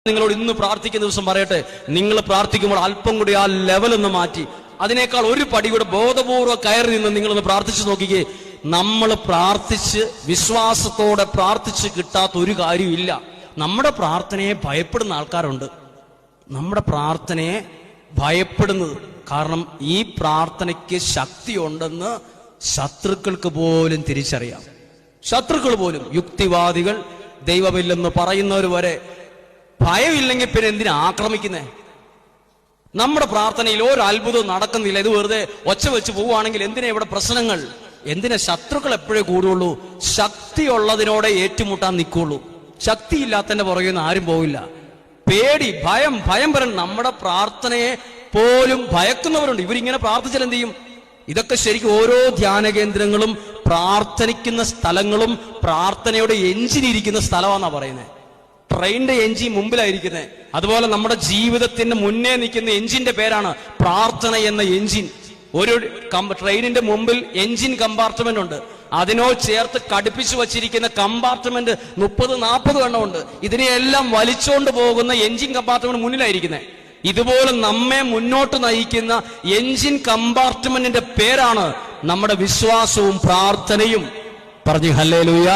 നിങ്ങളോട് ഇന്ന് പ്രാർത്ഥിക്കുന്ന ദിവസം പറയട്ടെ, നിങ്ങൾ പ്രാർത്ഥിക്കുമ്പോൾ അല്പം കൂടി ആ ലെവലൊന്ന് മാറ്റി അതിനേക്കാൾ ഒരു പടി കൂടെ ബോധപൂർവ്വം കയറി നിന്ന് നിങ്ങളൊന്ന് പ്രാർത്ഥിച്ചു നോക്കിക്കേ. നമ്മൾ പ്രാർത്ഥിച്ച് വിശ്വാസത്തോടെ പ്രാർത്ഥിച്ച് കിട്ടാത്ത ഒരു കാര്യമില്ല. നമ്മുടെ പ്രാർത്ഥനയെ ഭയപ്പെടുന്ന ആൾക്കാരുണ്ട്. നമ്മുടെ പ്രാർത്ഥനയെ ഭയപ്പെടുന്നത് കാരണം ഈ പ്രാർത്ഥനയ്ക്ക് ശക്തിയുണ്ടെന്ന് ശത്രുക്കൾക്ക് പോലും തിരിച്ചറിയാം. ശത്രുക്കൾ പോലും, യുക്തിവാദികൾ, ദൈവമില്ലെന്ന് പറയുന്നവർ വരെ ഭയമില്ലെങ്കിൽ പിന്നെ എന്തിനാ ആക്രമിക്കുന്നേ? നമ്മുടെ പ്രാർത്ഥനയിൽ ഒരു അത്ഭുതവും നടക്കുന്നില്ല, ഇത് വെറുതെ ഒച്ച വെച്ച് പോവുകയാണെങ്കിൽ എന്തിനാ ഇവിടെ പ്രശ്നങ്ങൾ? എന്തിനാ? ശത്രുക്കൾ എപ്പോഴേ കൂടുള്ളൂ. ശക്തിയുള്ളതിനോടെ ഏറ്റുമുട്ടാൻ നിൽക്കുള്ളൂ. ശക്തിയില്ലാത്തതിന്റെ പുറകെ ഒന്നും ആരും പോവില്ല. പേടി, ഭയം വരണം. നമ്മുടെ പ്രാർത്ഥനയെ പോലും ഭയക്കുന്നവരുണ്ട്. ഇവരിങ്ങനെ പ്രാർത്ഥിച്ചാൽ എന്ത് ചെയ്യും? ഇതൊക്കെ ശരിക്കും ഓരോ ധ്യാന കേന്ദ്രങ്ങളും പ്രാർത്ഥനിക്കുന്ന സ്ഥലങ്ങളും പ്രാർത്ഥനയുടെ എഞ്ചിൻ ഇരിക്കുന്ന സ്ഥലമാണെന്നാ പറയുന്നത്. ട്രെയിനിന്റെ എഞ്ചിൻ മുമ്പിലായിരിക്കുന്നത്. അതുപോലെ നമ്മുടെ ജീവിതത്തിന് മുന്നേ നിൽക്കുന്ന എഞ്ചിന്റെ പേരാണ് പ്രാർത്ഥന എന്ന എഞ്ചിൻ. ഒരു ട്രെയിനിന്റെ മുമ്പിൽ എഞ്ചിൻ കമ്പാർട്ട്മെന്റ് ഉണ്ട്. അതിനോട് ചേർത്ത് കടുപ്പിച്ചു വച്ചിരിക്കുന്ന കമ്പാർട്ട്മെന്റ് 30-40 എണ്ണം ഉണ്ട്. ഇതിനെയെല്ലാം വലിച്ചോണ്ട് പോകുന്ന എഞ്ചിൻ കമ്പാർട്ട്മെന്റ് മുന്നിലായിരിക്കുന്നത്. ഇതുപോലെ നമ്മെ മുന്നോട്ട് നയിക്കുന്ന എഞ്ചിൻ കമ്പാർട്ട്മെന്റിന്റെ പേരാണ് നമ്മുടെ വിശ്വാസവും പ്രാർത്ഥനയും. പറഞ്ഞു ഹല്ലേലൂയ.